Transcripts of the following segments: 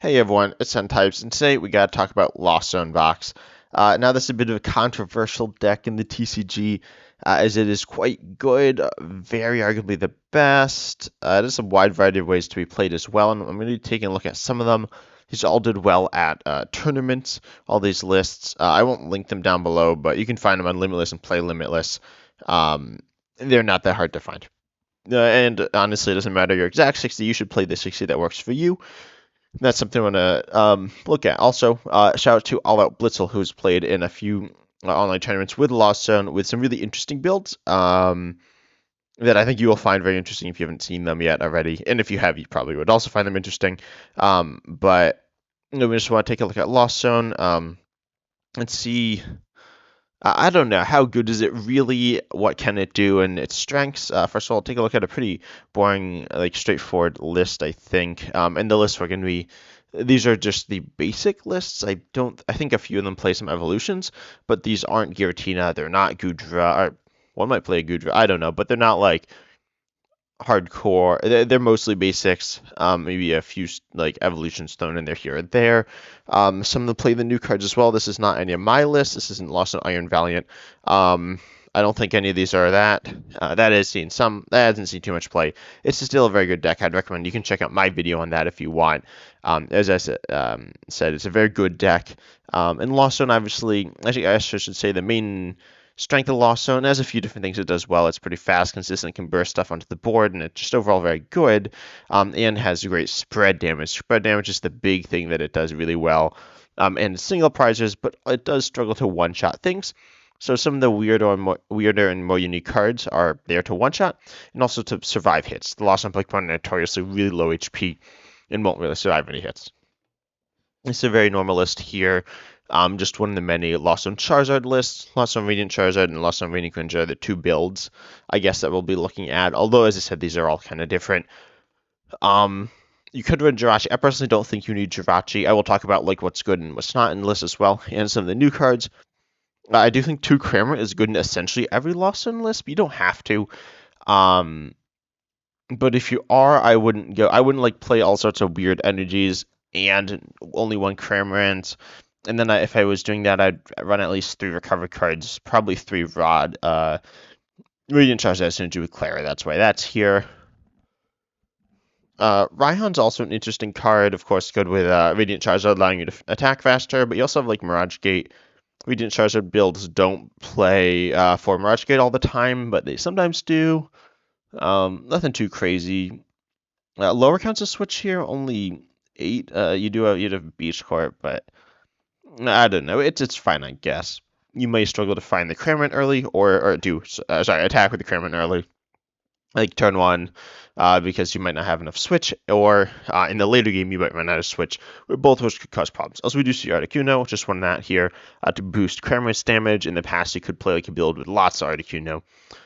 Hey everyone, it's Types, and today we got to talk about Lost Zone Box. Now, this is a bit of a controversial deck in the TCG, as it is quite good, very arguably the best. There's a wide variety of ways to be played as well, and I'm going to be taking a look at some of them. These all did well at tournaments, all these lists. I won't link them down below, but you can find them on Limitless and Play Limitless. They're not that hard to find. And honestly, it doesn't matter your exact 60, you should play the 60 that works for you. That's something I want to look at. Also, shout out to All Out Blitzel, who's played in a few online tournaments with Lost Zone with some really interesting builds that I think you will find very interesting if you haven't seen them yet already. And if you have, you probably would also find them interesting. But we just want to take a look at Lost Zone and see. I don't know. How good is it really? What can it do and its strengths? First of all, take a look at a pretty boring, like straightforward list, I think. And the lists we're going to be, these are just the basic lists. I think a few of them play some evolutions, but these aren't Giratina. They're not Gudra. Or one might play a Gudra. I don't know, but they're not like hardcore. They're mostly basics. Maybe a few like evolutions thrown in there here or there. Some of them play the new cards as well. This is not any of my list. This isn't Lost on Iron Valiant. I don't think any of these are that. That hasn't seen too much play. It's still a very good deck. I'd recommend you can check out my video on that if you want. As I said, it's a very good deck. And Lost Zone, obviously, I should say the main strength of Lost Zone has a few different things it does well. It's pretty fast, consistent, can burst stuff onto the board, and it's just overall very good. And has great spread damage. Spread damage is the big thing that it does really well. And single prizes, but it does struggle to one-shot things. So some of the weirder and more unique cards are there to one-shot, and also to survive hits. The Lost Zone Pokemon are notoriously really low HP and won't really survive any hits. It's a very normal list here. Just one of the many Lost Zone Charizard lists. Lost Zone Radiant Charizard and Lost Zone Radiant Greninja are the two builds, I guess, that we'll be looking at. Although, as I said, these are all kind of different. You could run Jirachi. I personally don't think you need Jirachi. I will talk about like what's good and what's not in the list as well, and some of the new cards. I do think 2 Cramorant is good in essentially every Lost Zone list, but you don't have to. But if you are, I wouldn't like play all sorts of weird energies and only 1 Cramorant. And then if I was doing that, I'd run at least 3 recovered cards, probably 3 Rod. Radiant Charizard has synergy with Clara, that's why that's here. Raihan's also an interesting card, of course, good with Radiant Charizard allowing you to attack faster, but you also have like Mirage Gate. Radiant Charizard builds don't play for Mirage Gate all the time, but they sometimes do. Nothing too crazy. Lower counts of switch here, only 8. You'd have Beach Court, but I don't know. It's fine, I guess. You may struggle to find the Cramorant early, or attack with the Cramorant early, like turn 1, because you might not have enough switch, or in the later game you might run out of switch, both of which could cause problems. Also, we do see Articuno, just one that here to boost Cramorant's damage. In the past, you could play like a build with lots of Articuno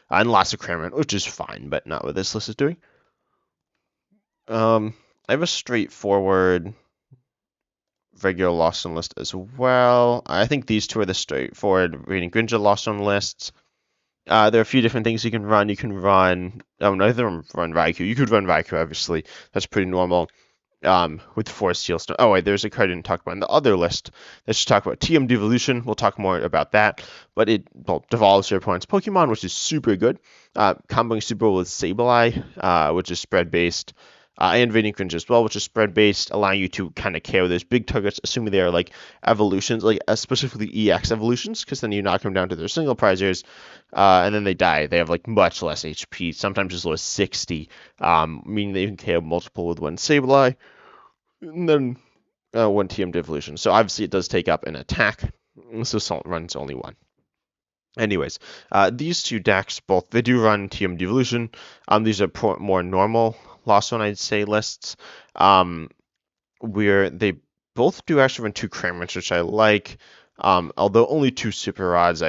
and lots of Cramorant, which is fine, but not what this list is doing. I have a straightforward regular Lost Zone list as well. I think these two are the straightforward Radiant Greninja Lost Zone lists. There are a few different things you can run. You can run, neither of them run Raikou. You could run Raikou, obviously. That's pretty normal. With Force Seal Stone. Oh, wait, there's a card I didn't talk about in the other list. Let's just talk about TM Devolution. We'll talk more about that. But it devolves your opponent's Pokemon, which is super good. Comboing super with Sableye, which is spread-based. And Radiant Greninja as well, which is spread-based, allowing you to kind of KO those big targets, assuming they are like evolutions, like specifically EX evolutions, because then you knock them down to their single prizers, and then they die. They have like much less HP, sometimes as low as 60, meaning they can KO multiple with 1 Sableye, and then 1 TM Devolution. So obviously it does take up an attack, so Salt runs only 1. Anyways, these two decks, they do run TM Devolution. These are more normal Lost Zone, I'd say, lists, where they both do actually run 2 Cramorants, which I like, although only 2 Super Rods,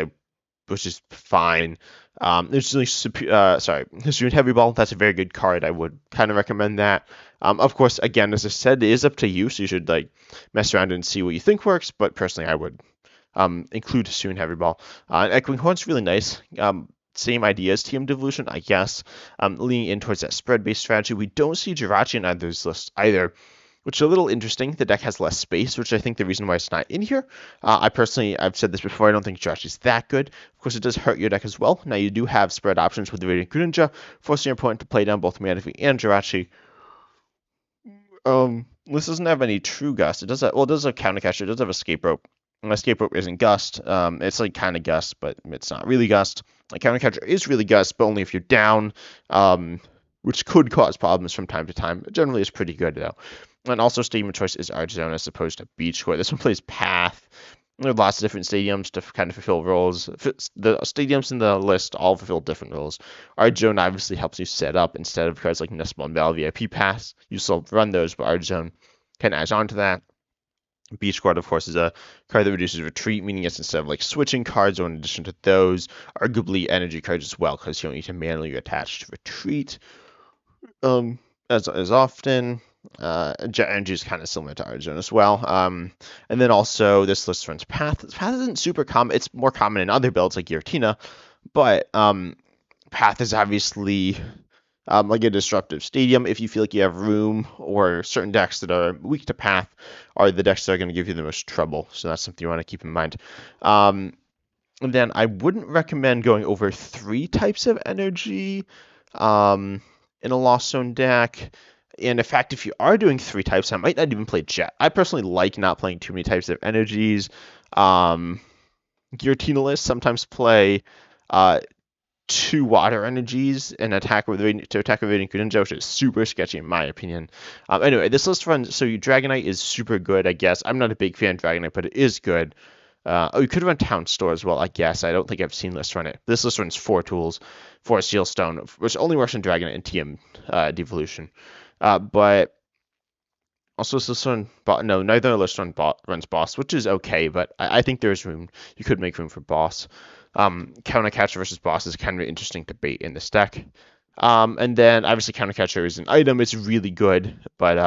which is fine. There's Hisuian Heavy Ball, that's a very good card. I would kind of recommend that. Of course, again, as I said, it is up to you, so you should like mess around and see what you think works, but personally, I would include Hisuian Heavy Ball. Echoing Horn's really nice. Same idea as TM Devolution, I guess, leaning in towards that spread-based strategy. We don't see Jirachi in either of these lists either, which is a little interesting. The deck has less space, which I think the reason why it's not in here. I've said this before, I don't think Jirachi's that good. Of course, it does hurt your deck as well. Now, you do have spread options with the Radiant Greninja, forcing your opponent to play down both Manaphy and Jirachi. This doesn't have any true gust. It does have, well, it does have counter catcher. It does have escape rope. And escape rope isn't gust. It's like kind of gust, but it's not really gust. Like counter catcher is really gust, but only if you're down, which could cause problems from time to time. It generally is pretty good though. And also, stadium of choice is Art Zone as opposed to Beach Court. This one plays Path. There are lots of different stadiums to kind of fulfill roles. The stadiums in the list all fulfill different roles. Art Zone obviously helps you set up instead of cards like Nestball and Val VIP Pass. You still run those, but Art Zone can add on to that. Beach Guard, of course, is a card that reduces retreat, meaning it's instead of like switching cards, or in addition to those, arguably energy cards as well, because you don't need to manually attach to retreat as often. Jet Energy is kind of similar to Arjun as well. And then also this list runs Path. Path isn't super common. It's more common in other builds like Giratina, but Path is obviously like a disruptive stadium. If you feel like you have room, or certain decks that are weak to Path are the decks that are going to give you the most trouble. So that's something you want to keep in mind. And then I wouldn't recommend going over 3 types of energy in a Lost Zone deck. And in fact, if you are doing 3 types, I might not even play Jet. I personally like not playing too many types of energies. Giratina lists sometimes play 2 water energies and attack with to attack a Radiant Greninja, which is super sketchy in my opinion. Anyway, this list runs, so your Dragonite is super good, I guess. I'm not a big fan of Dragonite, but it is good. You could run Town Store as well, I guess. I don't think I've seen lists run it. This list runs 4 tools, 4 Seal Stone, which only works in Dragonite and TM Devolution. But also this one, no, neither list runs Boss, which is okay, but I think there's room. You could make room for Boss. Counter Catcher versus Boss is kind of an interesting debate in this deck. And then obviously Counter Catcher is an item. It's really good, but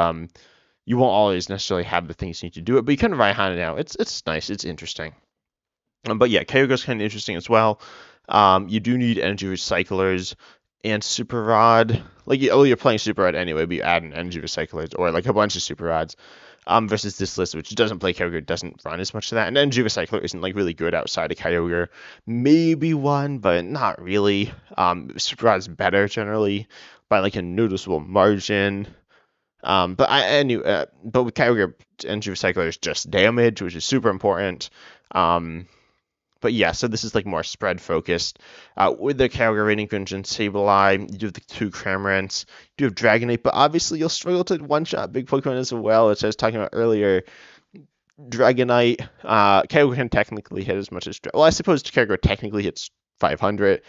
you won't always necessarily have the things you need to do it. But you can rely on it now. It's nice. It's interesting. But yeah, Kyogre is kind of interesting as well. You do need energy recyclers and Super Rod. Like, you're playing Super Rod anyway, but you add an energy recyclers or like a bunch of Super Rods. Versus this list, which doesn't play Kyogre, doesn't run as much of that. And energy recycler isn't like really good outside of Kyogre. Maybe one, but not really. Super Rod's better generally by like a noticeable margin. But but with Kyogre, energy recycler is just damage, which is super important. But yeah, so this is like more spread focused. With the Kyogre Radiant Greninja and Sableye, you do have the 2 Cramorants, you do have Dragonite, but obviously you'll struggle to one-shot big Pokemon as well, which I was talking about earlier. Dragonite, Kyogre can technically hit as much as... Well, I suppose Kyogre technically hits 500,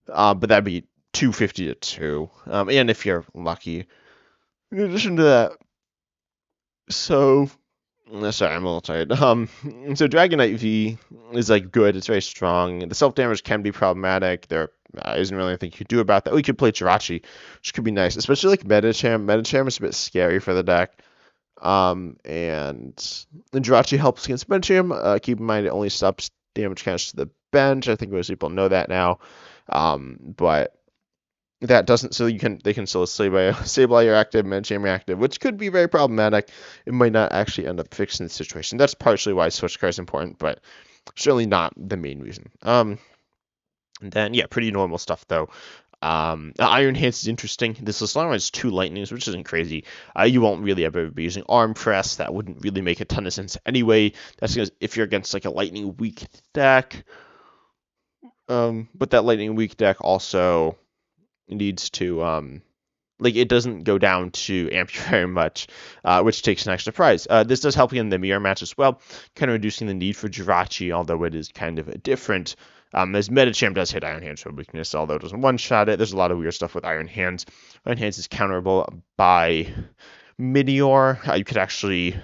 but that'd be 250 to 2, and if you're lucky. In addition to that, so... Sorry, I'm a little tired. So Dragonite V is like good. It's very strong. The self damage can be problematic. There isn't really anything you could do about that. We could play Jirachi, which could be nice, especially like Medicham. Medicham is a bit scary for the deck. And Jirachi helps against Medicham. Keep in mind it only stops damage counts to the bench. I think most people know that now. But that doesn't, so they can still Sableye active, Medicham active, which could be very problematic. It might not actually end up fixing the situation. That's partially why switch card is important, but certainly not the main reason. And then yeah, pretty normal stuff though. Iron Hands is interesting. This list only has 2 lightnings, which isn't crazy. You won't really ever be using Arm Press. That wouldn't really make a ton of sense anyway. That's because if you're against like a lightning weak deck. But that lightning weak deck also needs to like, it doesn't go down to amp very much, which takes an extra prize. This does help you in the mirror match as well, kind of reducing the need for Jirachi, although it is kind of a different, as Medicham does hit Iron Hands for weakness, although it doesn't one-shot it. There's a lot of weird stuff with Iron Hands. Iron Hands is counterable by Meteor. You could actually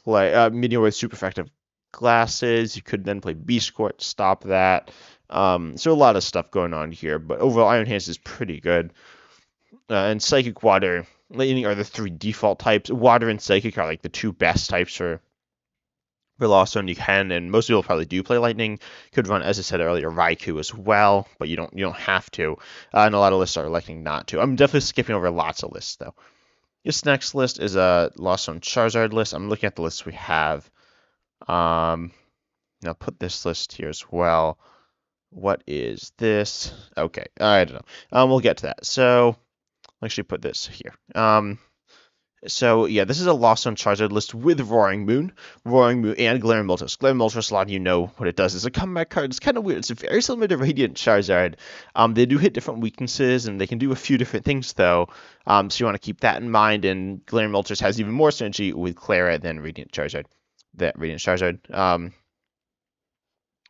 play Meteor with super effective glasses. You could then play Beast Court to stop that. So a lot of stuff going on here, but overall Iron Hands is pretty good. And Psychic, Water, Lightning are the 3 default types. Water and Psychic are like the 2 best types for Lost Zone. You can, and most people probably do play Lightning. You could run, as I said earlier, Raikou as well, but you don't have to. And a lot of lists are electing not to. I'm definitely skipping over lots of lists though. This next list is a Lost Zone Charizard list. I'm looking at the list we have. Now put this list here as well. What is this? Okay, I don't know. We'll get to that. So, I'll actually put this here. So yeah, this is a Lost Zone Charizard list with Roaring Moon, and Glaring Moltres. Glaring Moltres, a lot of you know what it does. It's a comeback card. It's kind of weird. It's very similar to Radiant Charizard. They do hit different weaknesses, and they can do a few different things though. So you want to keep that in mind. And Glaring Moltres has even more synergy with Clara than Radiant Charizard.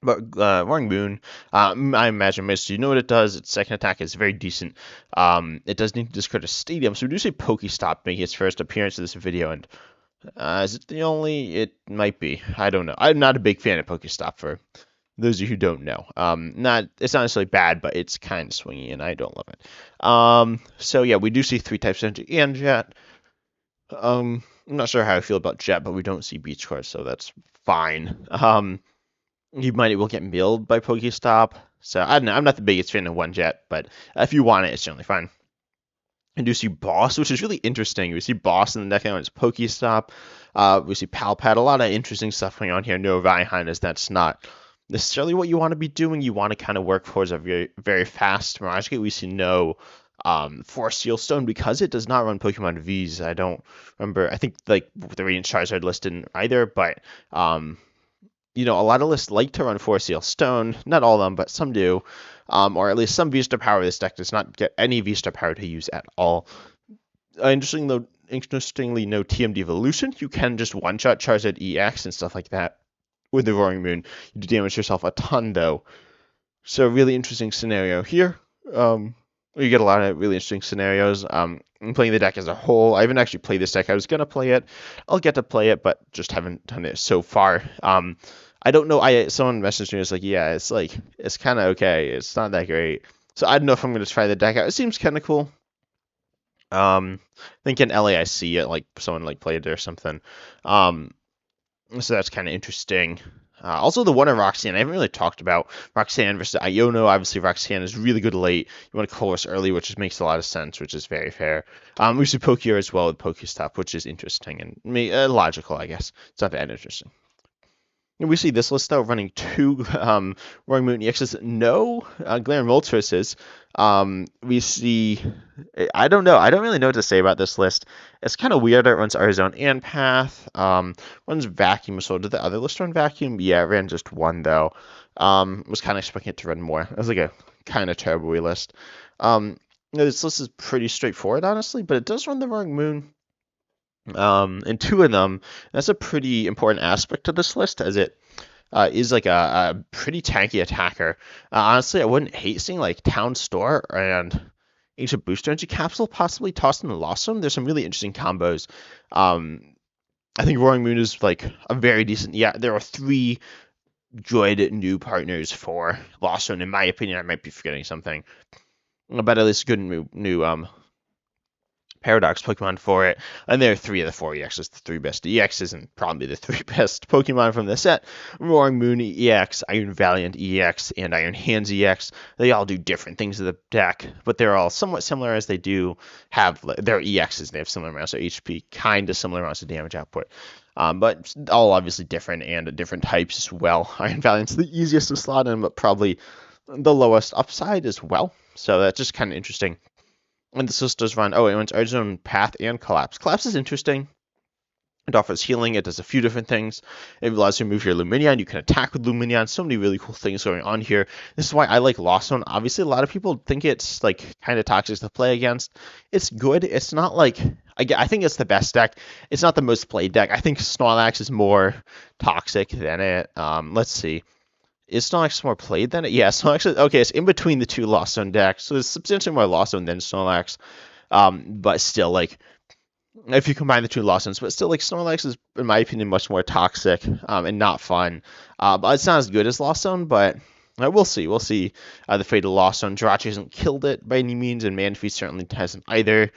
But Roaring Moon, I imagine most of you know what it does. Its second attack is very decent. It does need to discard a stadium, so we do say Pokestop making its first appearance in this video, and is it the only? It might be. I don't know. I'm not a big fan of Pokestop, for those of you who don't know. It's not necessarily bad, but it's kind of swingy, and I don't love it. So yeah, we do see 3 types of energy and Jet. I'm not sure how I feel about Jet, but we don't see Beach Cars, so that's fine. You might will get milled by Pokestop. So I don't know. I'm not the biggest fan of One Jet, but if you want it, it's generally fine. And do see Boss, which is really interesting. We see Boss in the deck now. It's Pokestop. We see Palpat. A lot of interesting stuff going on here. No Raihan, as that's not necessarily what you want to be doing. You want to kind of work towards a very, very fast Mirage Gate. We see no Force Seal Stone because it does not run Pokemon Vs. I don't remember. I think like the Radiant Charizard list didn't either, but a lot of lists like to run Force Seal Stone. Not all of them, but some do. Or at least some V-Star power. This deck does not get any V-Star power to use at all. Interestingly, no TM Evolution. You can just one-shot Charizard EX and stuff like that with the Roaring Moon. You do damage yourself a ton, though. So, really interesting scenario here. You get a lot of really interesting scenarios. I'm playing the deck as a whole. I haven't actually played this deck. I was going to play it. I'll get to play it, but just haven't done it so far. I don't know. Someone messaged me. It's like, yeah, it's kind of okay. It's not that great. So I don't know if I'm going to try the deck out. It seems kind of cool. I think in LAIC, like someone like played it or something. So that's kind of interesting. Also, the one of Roxanne, I haven't really talked about Roxanne versus Iono. Obviously, Roxanne is really good late. You want to Colress early, which just makes a lot of sense, which is very fair. We see Pokeer as well with Pokestop, which is interesting and logical, I guess. It's not that interesting. And we see this list, though, running 2 Roaring Moon EXs. No Glaring Moltres. We see... I don't know. I don't really know what to say about this list. It's kind of weird. It runs Arizona and Path. Runs Vacuum. So did the other list run Vacuum? Yeah, it ran just 1, though. Was kind of expecting it to run more. It was like a kind of terrible list. This list is pretty straightforward, honestly, but it does run the Roaring Moon. And 2 of them, that's a pretty important aspect of this list, as it is like a pretty tanky attacker. Honestly, I wouldn't hate seeing like Town Store and Ancient Booster Energy Capsule possibly tossed in the Lost Zone. There's some really interesting combos. I think Roaring Moon is like a very decent. Yeah, there are 3 good new partners for Lost Zone. In my opinion, I might be forgetting something, but at least good new Paradox Pokemon for it, and there are 3 of the 4 EXs, the 3 best EXs, and probably the 3 best Pokemon from the set. Roaring Moon EX, Iron Valiant EX, and Iron Hands EX. They all do different things to the deck, but they're all somewhat similar, as they do have their EXs. They have similar amounts of HP, kind of similar amounts of damage output. But all obviously different and different types as well. Iron Valiant's the easiest to slot in, but probably the lowest upside as well. So that's just kind of interesting. And this list does run, it runs Arizona, Path, and Collapse. Collapse is interesting. It offers healing. It does a few different things. It allows you to move your Lumineon. You can attack with Lumineon. So many really cool things going on here. This is why I like Lost Zone. Obviously, a lot of people think it's like kind of toxic to play against. It's good. It's not like... I think it's the best deck. It's not the most played deck. I think Snorlax is more toxic than it. Let's see. Is Snorlax more played than it? Yeah, Snorlax is, okay, it's in between the 2 Lost Zone decks, so it's substantially more Lost Zone than Snorlax. But still, like, if you combine the 2 Lost Zones, but still, like, Snorlax is, in my opinion, much more toxic and not fun. But it's not as good as Lost Zone, but we'll see. We'll see the fate of Lost Zone. Jirachi hasn't killed it by any means, and Manphy certainly hasn't either,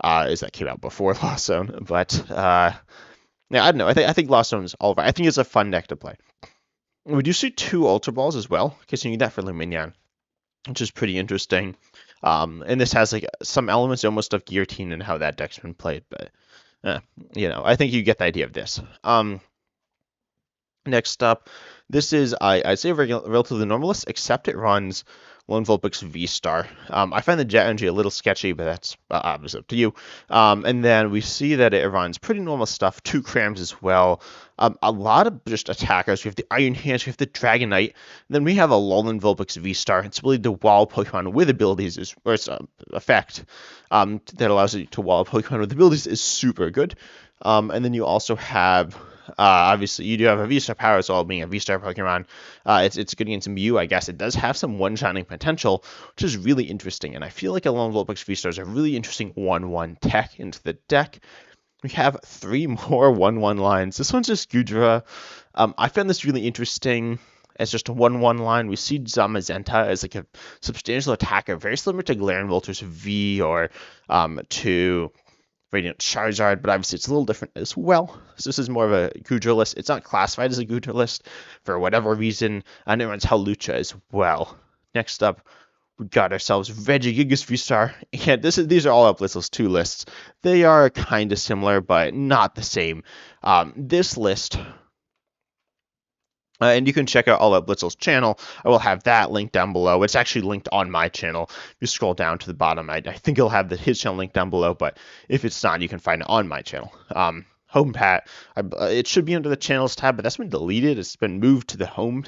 as that came out before Lost Zone. But, yeah, I don't know. I think Lost Zone is all right. I think it's a fun deck to play. We do see 2 Ultra Balls as well, because you need that for Lumineon, which is pretty interesting. And this has like some elements almost of guillotine and how that deck's been played, but I think you get the idea of this. Next up, this is, I'd say, relatively normalist, except it runs Lone Vulpix vstar. I find the jet energy a little sketchy, but that's obviously up to you. And then we see that it runs pretty normal stuff, 2 crams as well. A lot of just attackers. We have the Iron Hands, we have the Dragon Knight. Then we have a Lone Vulpix vstar. It's ability to wall Pokemon with abilities, or its effect that allows you to wall Pokemon with abilities is super good. And then you also have obviously, you do have a V-Star power as well, being a V-Star Pokemon. It's good against Mew, I guess. It does have some one-shotting potential, which is really interesting. And I feel like a Lone Vulpix V-Star is a really interesting 1-1 tech into the deck. We have 3 more 1-1 lines. This one's just Gudra. I found this really interesting as just a 1-1 line. We see Zamazenta as like a substantial attacker, very similar to Galarian Voltor's V or to Radiant Charizard, but obviously it's a little different as well. So this is more of a Gudra list. It's not classified as a Gudra list for whatever reason, and it runs Hawlucha as well. Next up, we got ourselves Regigigas V-Star. Yeah, these are all up Blitzle's 2 lists. They are kind of similar, but not the same. This list, and you can check out All Out Blitzle's channel. I will have that linked down below. It's actually linked on my channel. If you scroll down to the bottom, I think it'll have his channel linked down below, but if it's not, you can find it on my channel. Home Pat, it should be under the channels tab, but that's been deleted. It's been moved to the home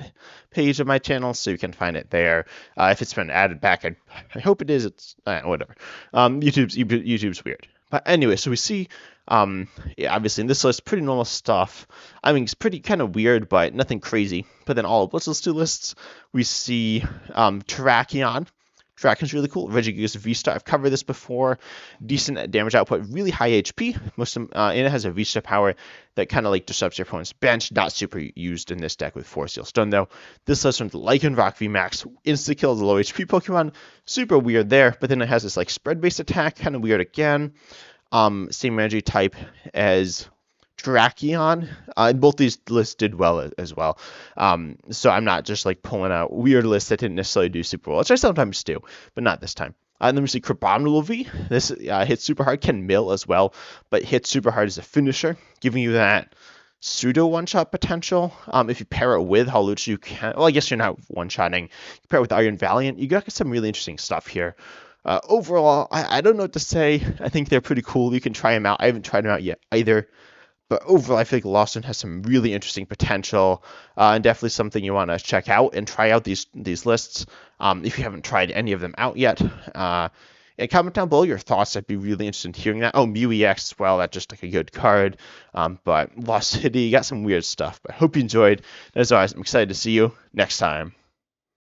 page of my channel, so you can find it there. If it's been added back, I hope it is. It's whatever. YouTube's weird. But anyway, so we see, yeah, obviously in this list, pretty normal stuff. I mean, it's pretty kind of weird, but nothing crazy. But then all of Blitzle's 2 lists, we see Terrakion. Terrakion's really cool. Regigigas V-Star. I've covered this before. Decent damage output, really high HP. And it has a V-Star power that kind of like disrupts your opponent's bench. Not super used in this deck with Force Seal Stone though. This list runs lycanroc VMAX. Insta kills a low HP Pokemon. Super weird there. But then it has this like spread-based attack. Kind of weird again. Same energy type as Terrakion. Both these lists did well as well. So I'm not just like pulling out weird lists that didn't necessarily do super well, which I sometimes do, but not this time. And then we see Crabominable V. This hits super hard, can mill as well, but hits super hard as a finisher, giving you that pseudo one-shot potential. If you pair it with Hawlucha, you can. Well, I guess you're not one-shotting. You pair it with Iron Valiant, you got some really interesting stuff here. Overall, I don't know what to say. I think they're pretty cool. You can try them out. I haven't tried them out yet either. But overall, I feel like Lawson has some really interesting potential, and definitely something you want to check out and try out these lists if you haven't tried any of them out yet. And comment down below your thoughts. I'd be really interested in hearing that. Oh, Mew EX as well. That's just like a good card. But Lost City got some weird stuff. But I hope you enjoyed. As always, I'm excited to see you next time.